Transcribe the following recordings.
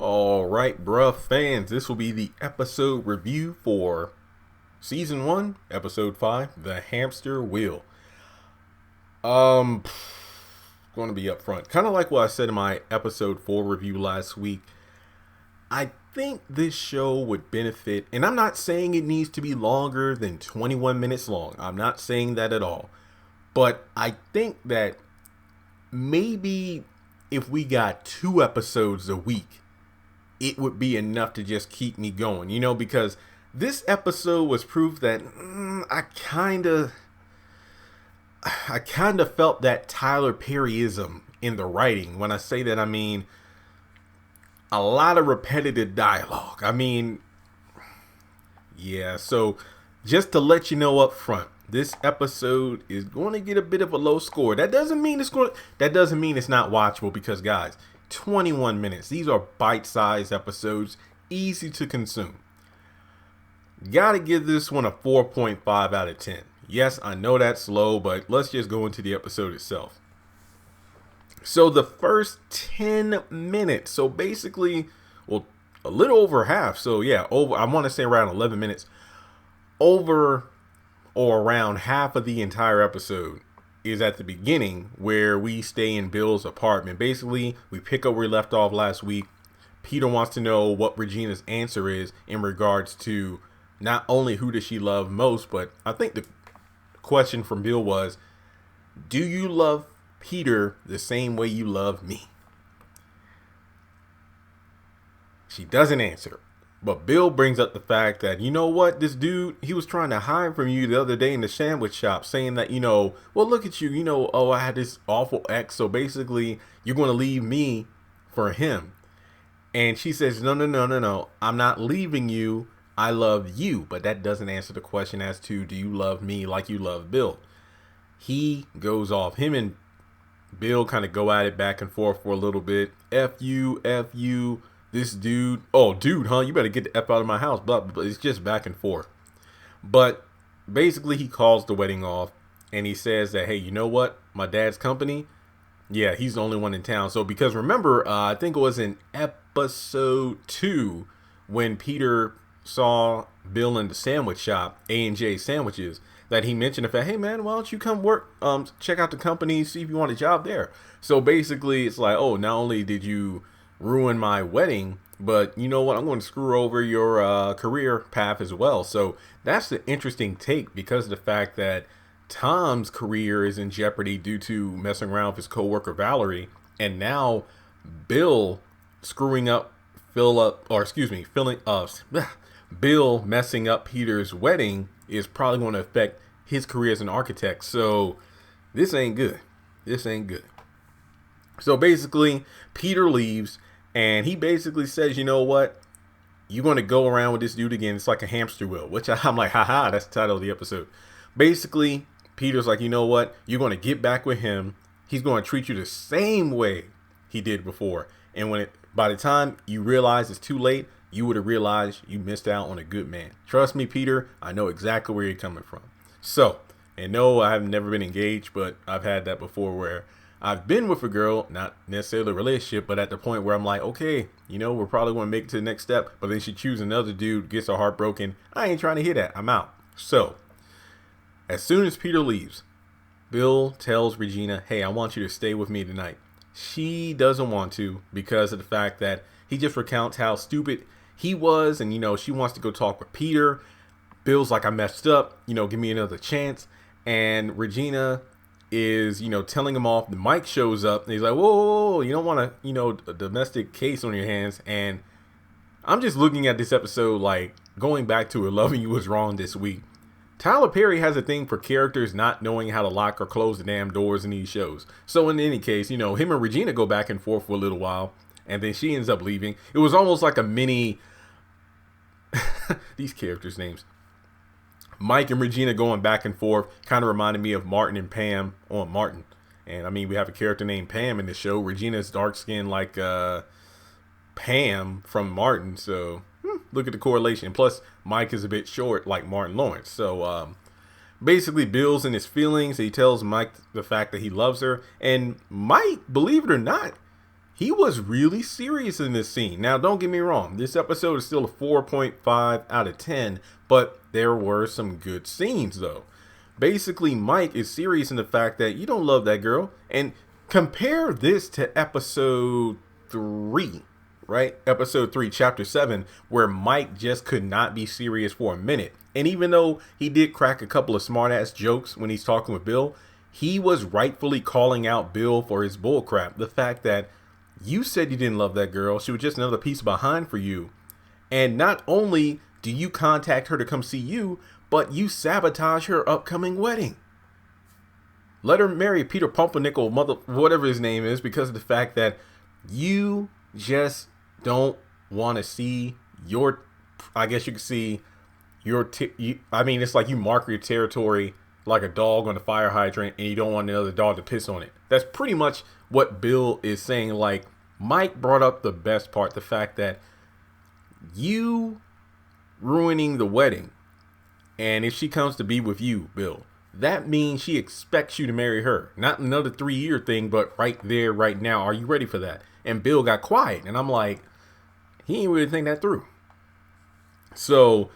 All right, bruh fans, this will be the episode review for Season 1, Episode 5, The Hamster Wheel. Going to be upfront. Kind of like what I said in my Episode 4 review last week. I think this show would benefit, and I'm not saying it needs to be longer than 21 minutes long. I'm not saying that at all. But I think that maybe if we got 2 episodes a week, it would be enough to just keep me going, because this episode was proof that I kind of felt that Tyler Perryism in the writing. When I say that, I mean a lot of repetitive dialogue. So just to let you know up front, this episode is going to get a bit of a low score. That doesn't mean it's not watchable, because guys, 21 minutes. These are bite-sized episodes, easy to consume. Gotta give this one a 4.5 out of 10. Yes, I know that's low, but let's just go into the episode itself. So the first 10 minutes, so basically, well, a little over half. So yeah, I want to say around 11 minutes, over or around half of the entire episode is at the beginning, where we stay in Bill's apartment. Basically, we pick up where we left off last week. Peter wants to know what Regina's answer is in regards to not only who does she love most, but I think the question from Bill was, do you love Peter the same way you love me? She doesn't answer. But Bill brings up the fact that, this dude, he was trying to hide from you the other day in the sandwich shop, saying that, well, look at you, I had this awful ex, so basically you're going to leave me for him. And she says, no, I'm not leaving you. I love you. But that doesn't answer the question as to, do you love me like you love Bill? He goes off. Him and Bill kind of go at it back and forth for a little bit. F you. This dude, you better get the F out of my house. But it's just back and forth. But basically, he calls the wedding off, and he says that, hey, you know what? My dad's company, yeah, he's the only one in town. So because remember, I think it was in episode 2 when Peter saw Bill in the sandwich shop, A&J Sandwiches, that he mentioned the fact, hey man, why don't you come work, check out the company, see if you want a job there. So basically, it's like, oh, not only did you ruin my wedding, but you know what, I'm going to screw over your career path as well. So that's the interesting take, because of the fact that Tom's career is in jeopardy due to messing around with his coworker Valerie, and now Bill screwing up Bill messing up Peter's wedding is probably going to affect his career as an architect. So this ain't good. So basically, Peter leaves, and he basically says, you know what? You're going to go around with this dude again. It's like a hamster wheel, which I'm like, haha, that's the title of the episode. Basically, Peter's like, you know what? You're going to get back with him. He's going to treat you the same way he did before. And by the time you realize it's too late, you would have realized you missed out on a good man. Trust me, Peter, I know exactly where you're coming from. So, and no, I have never been engaged, but I've had that before, where I've been with a girl, not necessarily a relationship, but at the point where I'm like, okay, we're probably going to make it to the next step, but then she chooses another dude, gets her heart broken. I ain't trying to hear that. I'm out. So, as soon as Peter leaves, Bill tells Regina, hey, I want you to stay with me tonight. She doesn't want to, because of the fact that he just recounts how stupid he was, and, she wants to go talk with Peter. Bill's like, I messed up, give me another chance. And Regina is, telling him off. The mic shows up, and he's like, whoa, you don't want to, a domestic case on your hands. And I'm just looking at this episode, like, going back to it, loving you was wrong this week. Tyler Perry has a thing for characters not knowing how to lock or close the damn doors in these shows. So in any case, him and Regina go back and forth for a little while, and then she ends up leaving. It was almost like a mini, these characters' names. Mike and Regina going back and forth kind of reminded me of Martin and Pam on Martin. And we have a character named Pam in the show. Regina's dark skin like Pam from Martin. So look at the correlation. Plus, Mike is a bit short like Martin Lawrence. So basically, Bill's in his feelings. He tells Mike the fact that he loves her. And Mike, believe it or not, he was really serious in this scene. Now, don't get me wrong. This episode is still a 4.5 out of 10, but there were some good scenes, though. Basically, Mike is serious in the fact that you don't love that girl. And compare this to episode 3, right? Episode 3, chapter 7, where Mike just could not be serious for a minute. And even though he did crack a couple of smart-ass jokes when he's talking with Bill, he was rightfully calling out Bill for his bullcrap. The fact that you said you didn't love that girl. She was just another piece behind for you. And not only do you contact her to come see you, but you sabotage her upcoming wedding. Let her marry Peter Pumpernickel, whatever his name is, because of the fact that you just don't want to see your, I guess you could see your, it's like you mark your territory like a dog on a fire hydrant and you don't want another dog to piss on it. That's pretty much what Bill is saying. Like, Mike brought up the best part, the fact that you ruining the wedding. And if she comes to be with you, Bill, that means she expects you to marry her. Not another 3-year thing, but right there, right now. Are you ready for that? And Bill got quiet. And I'm like, he ain't really think that through. So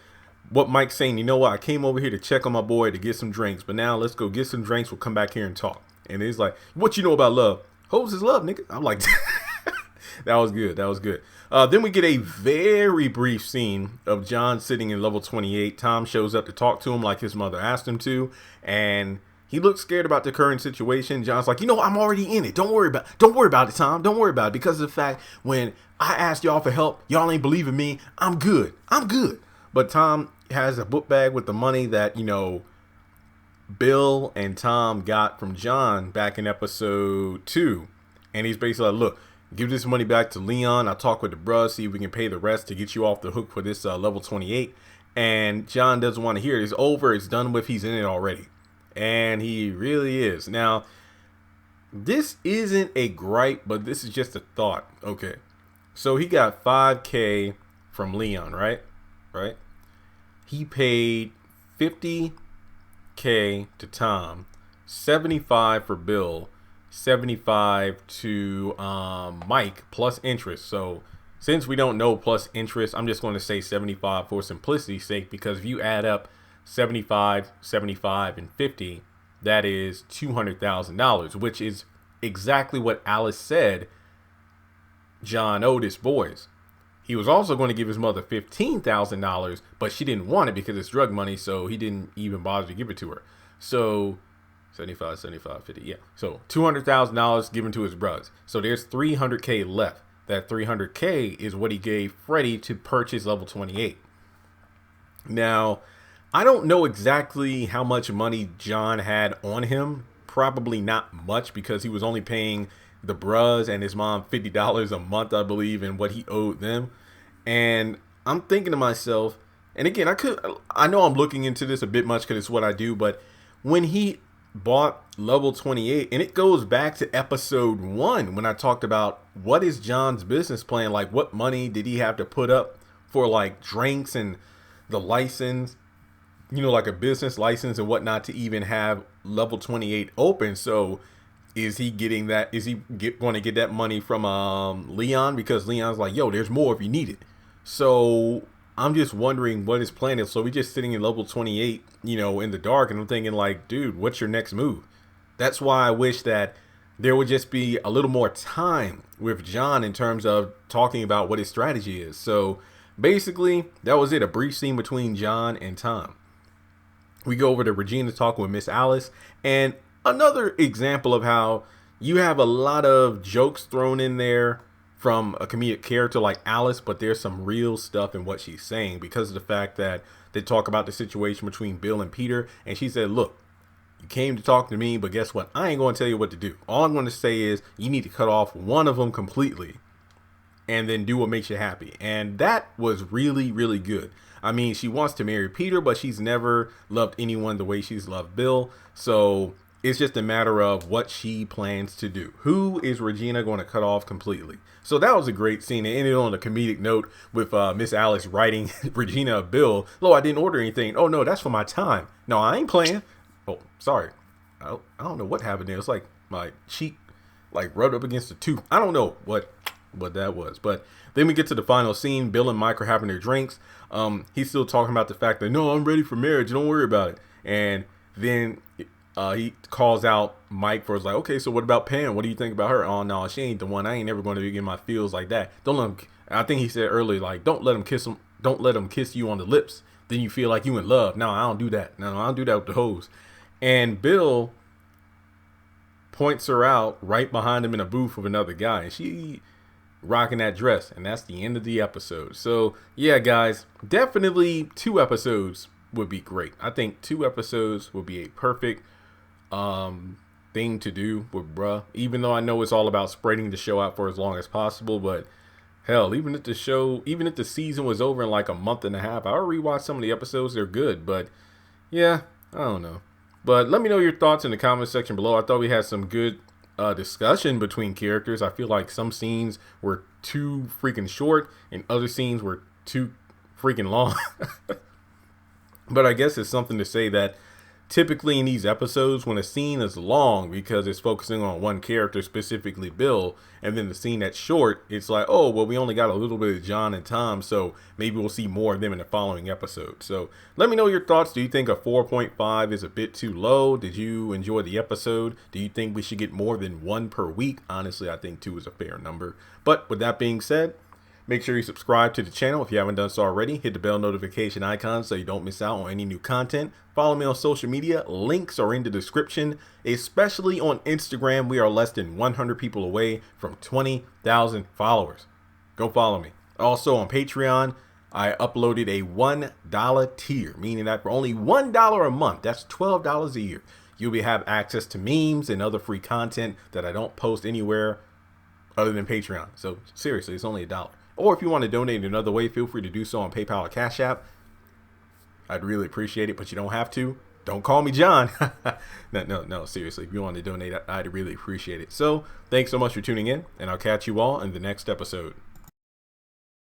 what Mike's saying, you know what? I came over here to check on my boy to get some drinks. But now let's go get some drinks. We'll come back here and talk. And he's like, what you know about love? Hoes is love, nigga. I'm like, that was good. That was good. Then we get a very brief scene of John sitting in level 28. Tom shows up to talk to him like his mother asked him to. And he looks scared about the current situation. John's like, I'm already in it. Don't worry about it, Tom. Don't worry about it. Because of the fact when I asked y'all for help, y'all ain't believing me. I'm good. But Tom has a book bag with the money that, Bill and Tom got from John back in episode 2. And he's basically like, look, give this money back to Leon. I'll talk with the bruh, see if we can pay the rest to get you off the hook for this level 28. And John doesn't want to hear it. It's over. It's done with. He's in it already. And he really is. Now, this isn't a gripe, but this is just a thought. Okay. So he got $5,000 from Leon, right? Right? He paid $50,000 to Tom, $75,000 for Bill, $75,000 to Mike plus interest. So since we don't know plus interest, I'm just going to say $75,000 for simplicity's sake, because if you add up $75,000, $75,000, and $50,000, that is $200,000, which is exactly what Alice said John owed his boys. He was also going to give his mother $15,000, but she didn't want it because it's drug money, so he didn't even bother to give it to her. So 75, 75, 50, yeah. So $200,000 given to his bros. So there's $300,000 left. That $300,000 is what he gave Freddie to purchase level 28. Now, I don't know exactly how much money John had on him. Probably not much, because he was only paying the bros and his mom $50 a month, I believe, in what he owed them. And I'm thinking to myself, and again, I know I'm looking into this a bit much because it's what I do, but when he bought level 28, and it goes back to episode 1 when I talked about what is John's business plan, like what money did he have to put up for like drinks and the license, like a business license and whatnot, to even have level 28 open. So is he getting that? Is he going to get that money from Leon? Because Leon's like, yo, there's more if you need it. So I'm just wondering what his plan is. So we're just sitting in level 28, in the dark. And I'm thinking like, dude, what's your next move? That's why I wish that there would just be a little more time with John in terms of talking about what his strategy is. So basically, that was it. A brief scene between John and Tom. We go over to Regina talking with Miss Alice. And another example of how you have a lot of jokes thrown in there from a comedic character like Alice, but there's some real stuff in what she's saying, because of the fact that they talk about the situation between Bill and Peter. And she said, look, you came to talk to me, but guess what? I ain't going to tell you what to do. All I'm going to say is you need to cut off one of them completely and then do what makes you happy. And that was really, really good. I mean, she wants to marry Peter, but she's never loved anyone the way she's loved Bill. So it's just a matter of what she plans to do. Who is Regina going to cut off completely? So that was a great scene. It ended on a comedic note with Miss Alice writing Regina a bill. "Lo, I didn't order anything." "Oh, no, that's for my time." "No, I ain't playing." "Oh, sorry. I don't know what happened there. It's like my cheek like rubbed up against the tooth." I don't know what what that was. But then we get to the final scene. Bill and Mike are having their drinks. He's still talking about the fact that, no, I'm ready for marriage. Don't worry about it. And then he calls out Mike for, like, okay, so what about Pam? What do you think about her? Oh, no, she ain't the one. I ain't never going to be getting my feels like that. Don't let him. I think he said earlier, like, don't let him kiss him. Don't let him kiss you on the lips. Then you feel like you in love. No, I don't do that. No, I don't do that with the hoes. And Bill points her out right behind him in a booth with another guy. And she rocking that dress. And that's the end of the episode. So, yeah, guys, definitely 2 episodes would be great. I think 2 episodes would be a perfect thing to do with bruh. Even though I know it's all about spreading the show out for as long as possible. But, hell, even if the season was over in like a month and a half, I would rewatch some of the episodes. They're good. But, yeah, I don't know. But let me know your thoughts in the comment section below. I thought we had some good discussion between characters. I feel like some scenes were too freaking short and other scenes were too freaking long. But I guess it's something to say that typically in these episodes, when a scene is long because it's focusing on one character, specifically Bill, and then the scene that's short, it's like, oh, well, we only got a little bit of John and Tom, so maybe we'll see more of them in the following episode. So let me know your thoughts. Do you think a 4.5 is a bit too low? Did you enjoy the episode? Do you think we should get more than 1 per week? Honestly, I think 2 is a fair number. But with that being said, make sure you subscribe to the channel if you haven't done so already. Hit the bell notification icon so you don't miss out on any new content. Follow me on social media. Links are in the description, especially on Instagram. We are less than 100 people away from 20,000 followers. Go follow me. Also on Patreon, I uploaded a $1 tier, meaning that for only $1 a month, that's $12 a year, you'll have access to memes and other free content that I don't post anywhere other than Patreon. So seriously, it's only $1. Or if you want to donate another way, feel free to do so on PayPal or Cash App. I'd really appreciate it, but you don't have to. Don't call me John. No, seriously. If you want to donate, I'd really appreciate it. So thanks so much for tuning in, and I'll catch you all in the next episode.